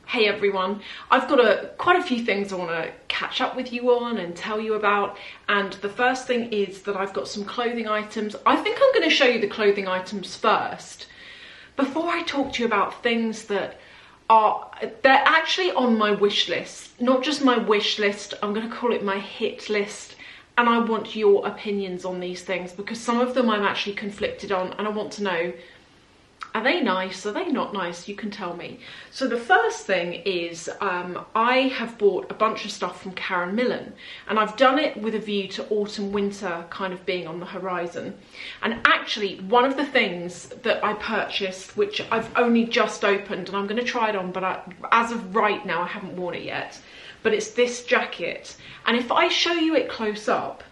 Hey everyone, I've got quite a few things I want to catch up with you on and tell you about, and the first thing is that I've got some clothing items. I think I'm going to show you the clothing items first before I talk to you about things that they're actually on my wish list. Not just my wish list, I'm going to call it my hit list, and I want your opinions on these things because some of them I'm actually conflicted on and I want to know, are they nice? Are they not nice? You can tell me. So the first thing is I have bought a bunch of stuff from Karen Millen, and I've done it with a view to autumn winter kind of being on the horizon. And actually one of the things that I purchased, which I've only just opened and I'm going to try it on, but as of right now I haven't worn it yet, but it's this jacket. And if I show you it close up,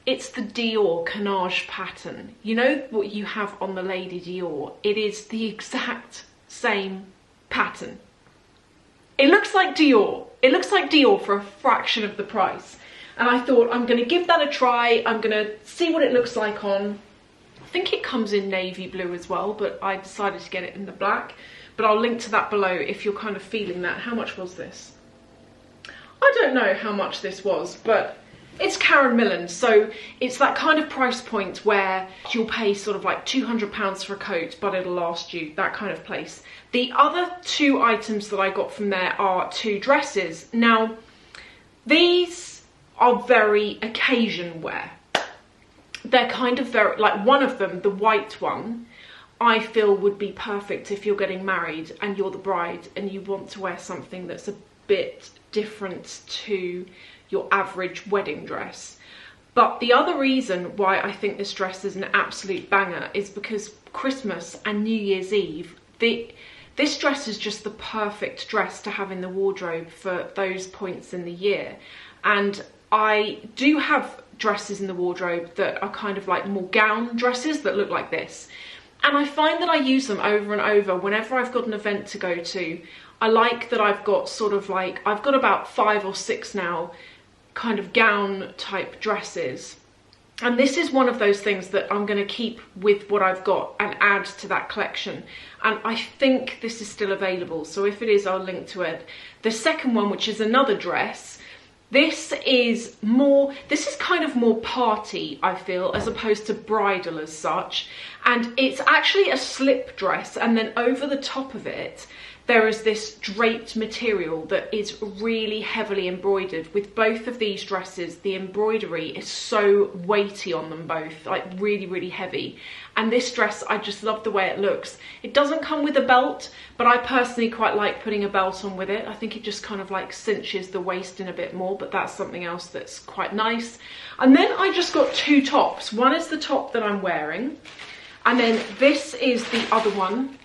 it's the DIOR Canage pattern. You know what you have on the Lady Dior? It is the exact same pattern. It looks like Dior. It looks like Dior for a fraction of the price. And I thought, I'm going to give that a try. I'm going to see what it looks like on. I think it comes in navy blue as well, but I decided to get it in the black. But I'll link to that below if you're kind of feeling that. How much was this? I don't know how much this was, but it's Karen Millen, so it's that kind of price point where you'll pay sort of like £200 for a coat, but it'll last you, that kind of place. The other two items that I got from there are two dresses. Now, these are very occasion wear. They're kind of very, like one of them, the white one, I feel would be perfect if you're getting married and you're the bride and you want to wear something that's a bit different to your average wedding dress. But the other reason why I think this dress is an absolute banger is because Christmas and New Year's Eve, this dress is just the perfect dress to have in the wardrobe for those points in the year. And I do have dresses in the wardrobe that are kind of like more gown dresses that look like this. And I find that I use them over and over whenever I've got an event to go to. I like that I've got sort of like, I've got about 5 or 6 now kind of gown type dresses, and this is one of those things that I'm going to keep with what I've got and add to that collection, and I think this is still available, so if it is I'll link to it. The second one, which is another dress, this is kind of more party, I feel, as opposed to bridal as such, and it's actually a slip dress, and then over the top of it there is this draped material that is really heavily embroidered. With both of these dresses, the embroidery is so weighty on them both, like really, really heavy. And this dress, I just love the way it looks. It doesn't come with a belt, but I personally quite like putting a belt on with it. I think it just kind of like cinches the waist in a bit more, but that's something else that's quite nice. And then I just got 2 tops. One is the top that I'm wearing, and then this is the other one,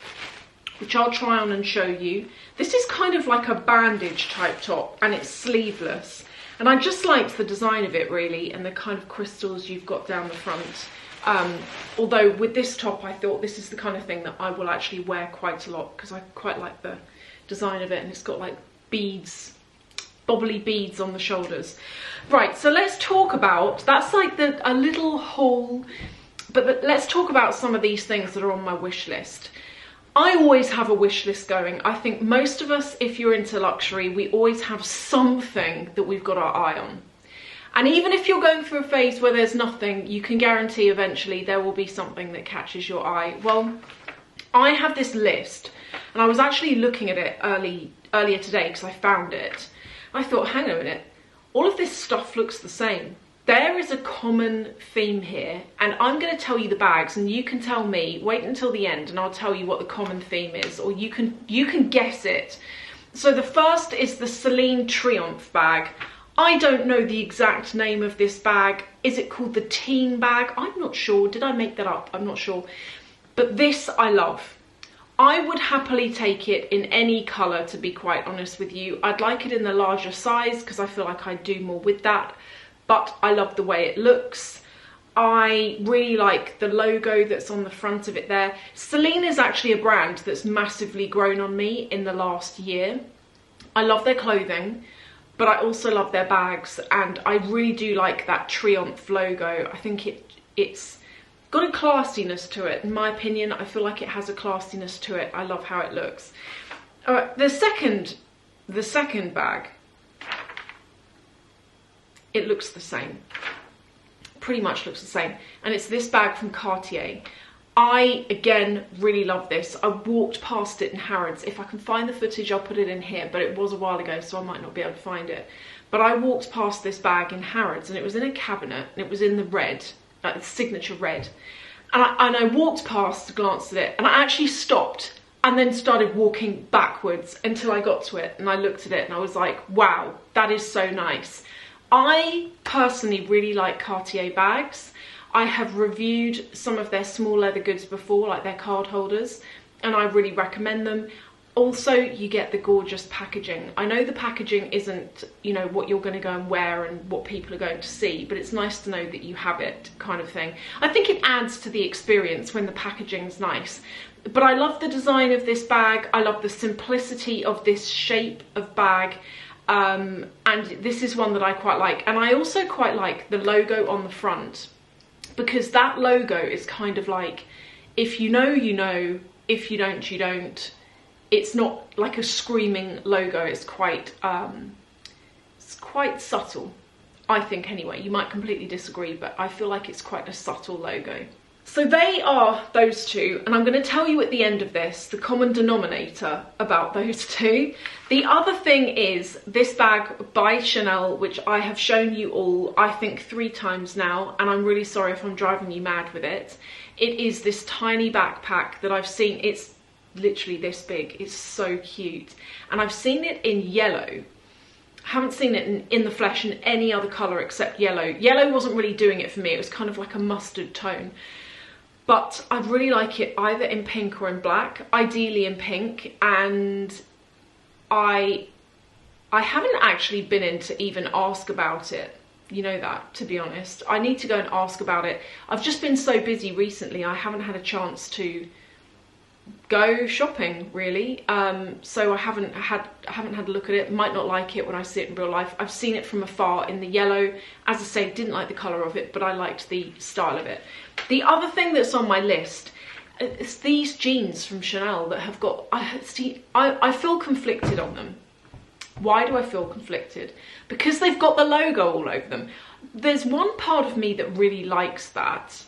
which I'll try on and show you. This is kind of like a bandage type top, and it's sleeveless. And I just liked the design of it really, and the kind of crystals you've got down the front. Although with this top, I thought this is the kind of thing that I will actually wear quite a lot because I quite like the design of it, and it's got like beads, bobbly beads on the shoulders. Right, so let's talk about, that's like a little haul, but let's talk about some of these things that are on my wish list. I always have a wish list going. I think most of us, if you're into luxury, we always have something that we've got our eye on. And even if you're going through a phase where there's nothing, you can guarantee eventually there will be something that catches your eye. Well, I have this list, and I was actually looking at it earlier today because I found it. I thought, hang on a minute, all of this stuff looks the same. There is a common theme here, and I'm going to tell you the bags, and you can tell me, wait until the end and I'll tell you what the common theme is, or you can guess it. So the first is the Celine Triomphe bag. I don't know the exact name of this bag. Is it called the teen bag? I'm not sure. Did I make that up? I'm not sure. But this I love. I would happily take it in any colour, to be quite honest with you. I'd like it in the larger size because I feel like I'd do more with that. But I love the way it looks. I really like the logo that's on the front of it there. Celine is actually a brand that's massively grown on me in the last year. I love their clothing, but I also love their bags, and I really do like that Triomphe logo. I think it's got a classiness to it, in my opinion. I feel like it has a classiness to it. I love how it looks. All right, the second bag, it looks the same. Pretty much looks the same. And it's this bag from Cartier. I, again, really love this. I walked past it in Harrods. If I can find the footage, I'll put it in here, but it was a while ago, so I might not be able to find it. But I walked past this bag in Harrods, and it was in a cabinet, and it was in the red, like the signature red. And I walked past, glanced at it, and I actually stopped and then started walking backwards until I got to it, and I looked at it, and I was like, wow, that is so nice. I personally really like Cartier bags. I have reviewed some of their small leather goods before, like their card holders, and I really recommend them. Also, you get the gorgeous packaging. I know the packaging isn't, you know, what you're going to go and wear and what people are going to see, but it's nice to know that you have it, kind of thing. I think it adds to the experience when the packaging's nice. But I love the design of this bag. I love the simplicity of this shape of bag. And this is one that I quite like. And I also quite like the logo on the front, because that logo is kind of like, if you know, you know, if you don't, you don't. It's not like a screaming logo. It's quite subtle, I think, anyway. You might completely disagree, but I feel like it's quite a subtle logo. So they are those two, and I'm going to tell you at the end of this the common denominator about those two. The other thing is this bag by Chanel, which I have shown you all, I think 3 times now, and I'm really sorry if I'm driving you mad with it. It is this tiny backpack that I've seen. It's literally this big. It's so cute, and I've seen it in yellow. I haven't seen it in the flesh in any other colour except yellow. Yellow wasn't really doing it for me. It was kind of like a mustard tone. But I'd really like it either in pink or in black, ideally in pink, and I haven't actually been in to even ask about it. You know that, to be honest. I need to go and ask about it. I've just been so busy recently, I haven't had a chance to go shopping, really. So I haven't had a look at it. Might not like it when I see it in real life. I've seen it from afar in the yellow. As I say, didn't like the colour of it, but I liked the style of it. The other thing that's on my list is these jeans from Chanel that have got, I feel conflicted on them. Why do I feel conflicted? Because they've got the logo all over them. There's one part of me that really likes that,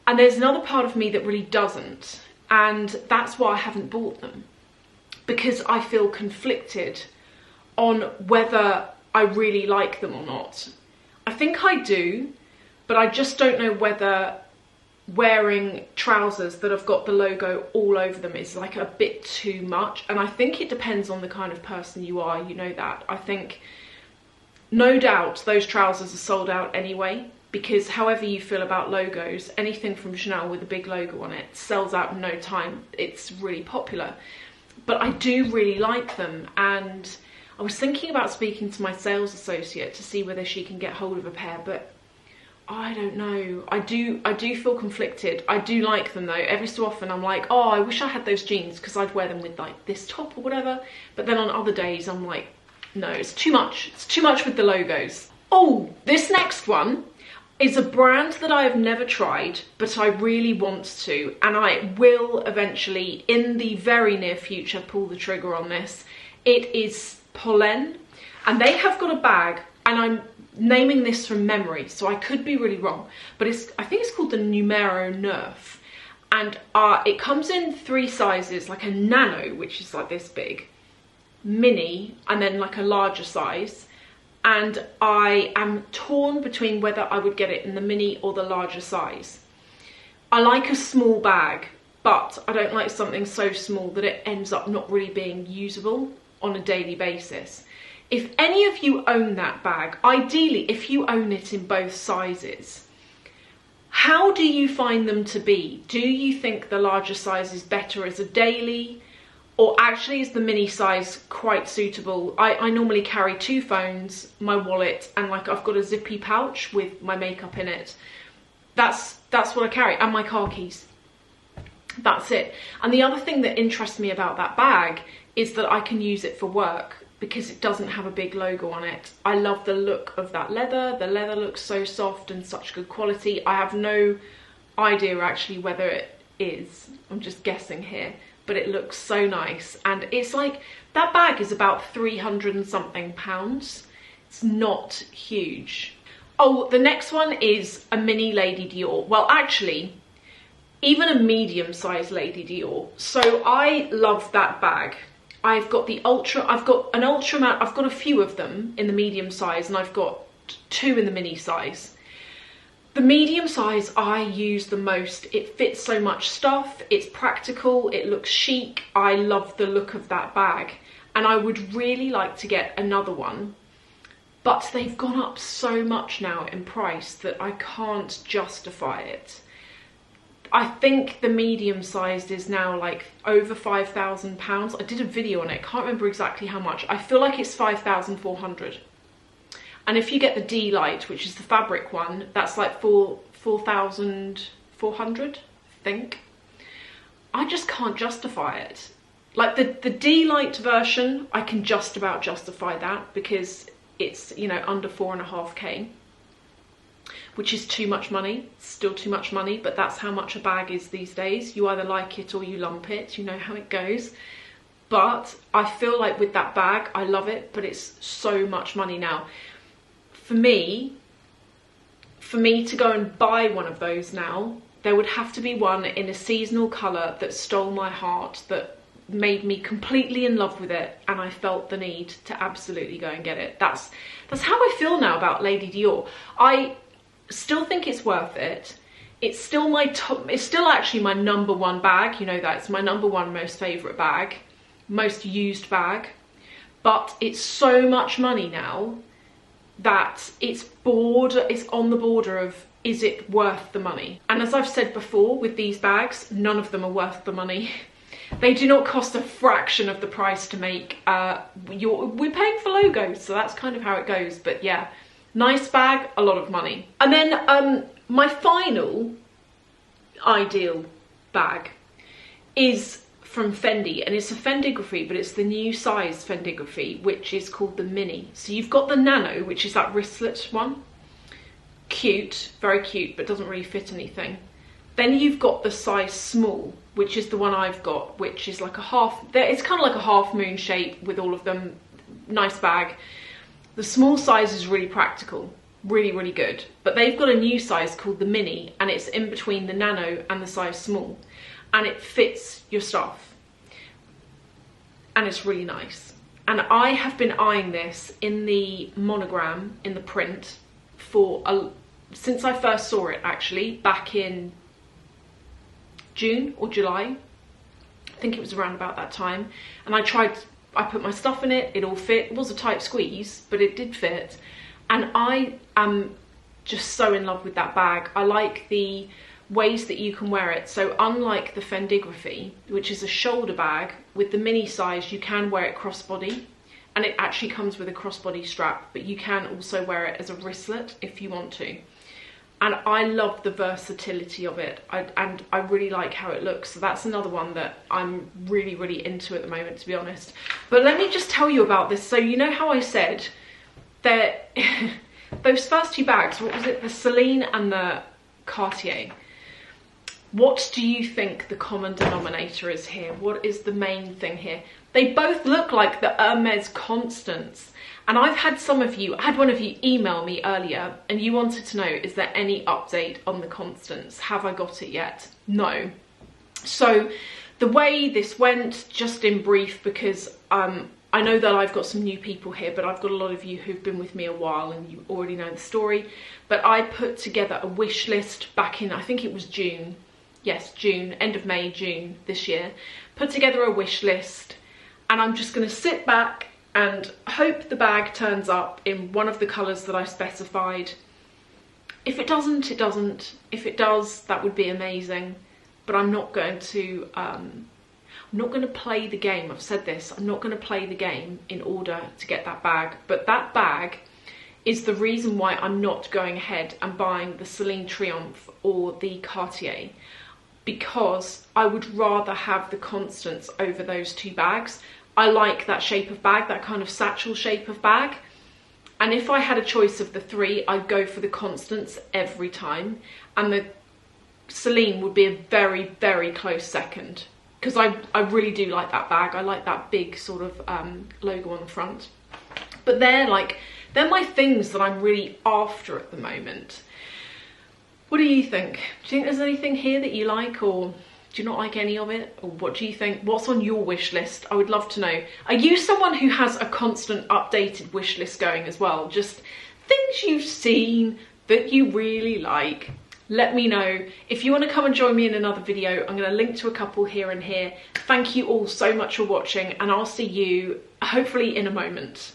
and there's another part of me that really doesn't. And that's why I haven't bought them, because I feel conflicted on whether I really like them or not. I think I do, but I just don't know whether wearing trousers that have got the logo all over them is like a bit too much. And I think it depends on the kind of person you are, you know that. I think, no doubt, those trousers are sold out anyway, because however you feel about logos, anything from Chanel with a big logo on it sells out in no time. It's really popular. But I do really like them, and I was thinking about speaking to my sales associate to see whether she can get hold of a pair, but I don't know. I do feel conflicted. I do like them though. Every so often I'm like, oh, I wish I had those jeans, because I'd wear them with like this top or whatever. But then on other days I'm like, no, it's too much. It's too much with the logos. Oh, this next one is a brand that I have never tried, but I really want to, and I will eventually, in the very near future, pull the trigger on this. It is Pollen, and they have got a bag, and I'm naming this from memory, so I could be really wrong, but I think it's called the Numero 9, and it comes in 3 sizes, like a nano, which is like this big, mini, and then like a larger size. And I am torn between whether I would get it in the mini or the larger size. I like a small bag, but I don't like something so small that it ends up not really being usable on a daily basis. If any of you own that bag, ideally if you own it in both sizes, how do you find them to be? Do you think the larger size is better as a daily? Or actually is the mini size quite suitable? I normally carry 2 phones, my wallet, and like I've got a zippy pouch with my makeup in it. That's what I carry, and my car keys. That's it. And the other thing that interests me about that bag is that I can use it for work because it doesn't have a big logo on it. I love the look of that leather. The leather looks so soft and such good quality. I have no idea actually whether it is. I'm just guessing here. but it looks so nice. And it's like, that bag is about 300 and something pounds. It's not huge. Oh, the next one is a mini Lady Dior. Well, actually, even a medium-sized Lady Dior. So I love that bag. I've got the ultra, I've got an ultra amount, I've got a few of them in the medium size, and I've got 2 in the mini size. The medium size I use the most. It fits so much stuff, it's practical, it looks chic. I love the look of that bag, and I would really like to get another one. But they've gone up so much now in price that I can't justify it. I think the medium sized is now like over £5,000. I did a video on it, can't remember exactly how much. I feel like it's 5,400. And if you get the D light, which is the fabric one, that's like 4,400, I think. I just can't justify it. Like the D light version, I can just about justify that because it's, you know, under 4.5k, which is too much money. It's still too much money, but that's how much a bag is these days. You either like it or you lump it, you know how it goes. But I feel like with that bag, I love it, but it's so much money now. For me to go and buy one of those now, there would have to be one in a seasonal colour that stole my heart, that made me completely in love with it, and I felt the need to absolutely go and get it. That's how I feel now about Lady Dior. I still think it's worth it. It's still my top, it's still actually my #1 bag, you know that, it's my #1 most favourite bag, most used bag, but it's so much money now that it's on the border of, is it worth the money? And as I've said before, with these bags, none of them are worth the money. They do not cost a fraction of the price to make. We're paying for logos, so that's kind of how it goes. But yeah, nice bag, a lot of money. And then my final ideal bag is from Fendi, and it's a Fendigraphy, but it's the new size Fendigraphy, which is called the Mini. So you've got the Nano, which is that wristlet one. Cute, very cute, but doesn't really fit anything. Then you've got the size small, which is the one I've got, which is like a half, it's kind of like a half moon shape with all of them. Nice bag. The small size is really practical, really, really good. But they've got a new size called the Mini, and it's in between the Nano and the size small. And it fits your stuff. And it's really nice. And I have been eyeing this in the monogram, in the print, since I first saw it, actually, back in June or July. I think it was around about that time. And I put my stuff in it, it all fit. It was a tight squeeze, but it did fit. And I am just so in love with that bag. I like the ways that you can wear it. So unlike the Fendigraphy, which is a shoulder bag, with the mini size you can wear it crossbody, and it actually comes with a crossbody strap, but you can also wear it as a wristlet if you want to. And I love the versatility of it, and I really like how it looks. So that's another one that I'm really, really into at the moment, to be honest. But let me just tell you about this. So you know how I said that those first 2 bags, what was it, the Celine and the Cartier? What do you think the common denominator is here? What is the main thing here? They both look like the Hermes Constants. And I've had I had one of you email me earlier, and you wanted to know, is there any update on the Constants? Have I got it yet? No. So the way this went, just in brief, because I know that I've got some new people here, but I've got a lot of you who've been with me a while and you already know the story. But I put together a wish list back in, I think it was June. Yes, June, end of May, June this year. Put together a wish list, and I'm just going to sit back and hope the bag turns up in one of the colours that I specified. If it doesn't, it doesn't. If it does, that would be amazing. But I'm not going to play the game. I've said this, I'm not going to play the game in order to get that bag. But that bag is the reason why I'm not going ahead and buying the Celine Triomphe or the Cartier, because I would rather have the Constants over those 2 bags. I like that shape of bag, that kind of satchel shape of bag. And if I had a choice of the 3, I'd go for the Constants every time. And the Celine would be a very, very close second. because I really do like that bag. I like that big sort of logo on the front. But they're my things that I'm really after at the moment. What do you think? Do you think there's anything here that you like, or do you not like any of it? Or what do you think? What's on your wish list? I would love to know. Are you someone who has a constant updated wish list going as well? Just things you've seen that you really like. Let me know. If you want to come and join me in another video, I'm going to link to a couple here and here. Thank you all so much for watching, and I'll see you hopefully in a moment.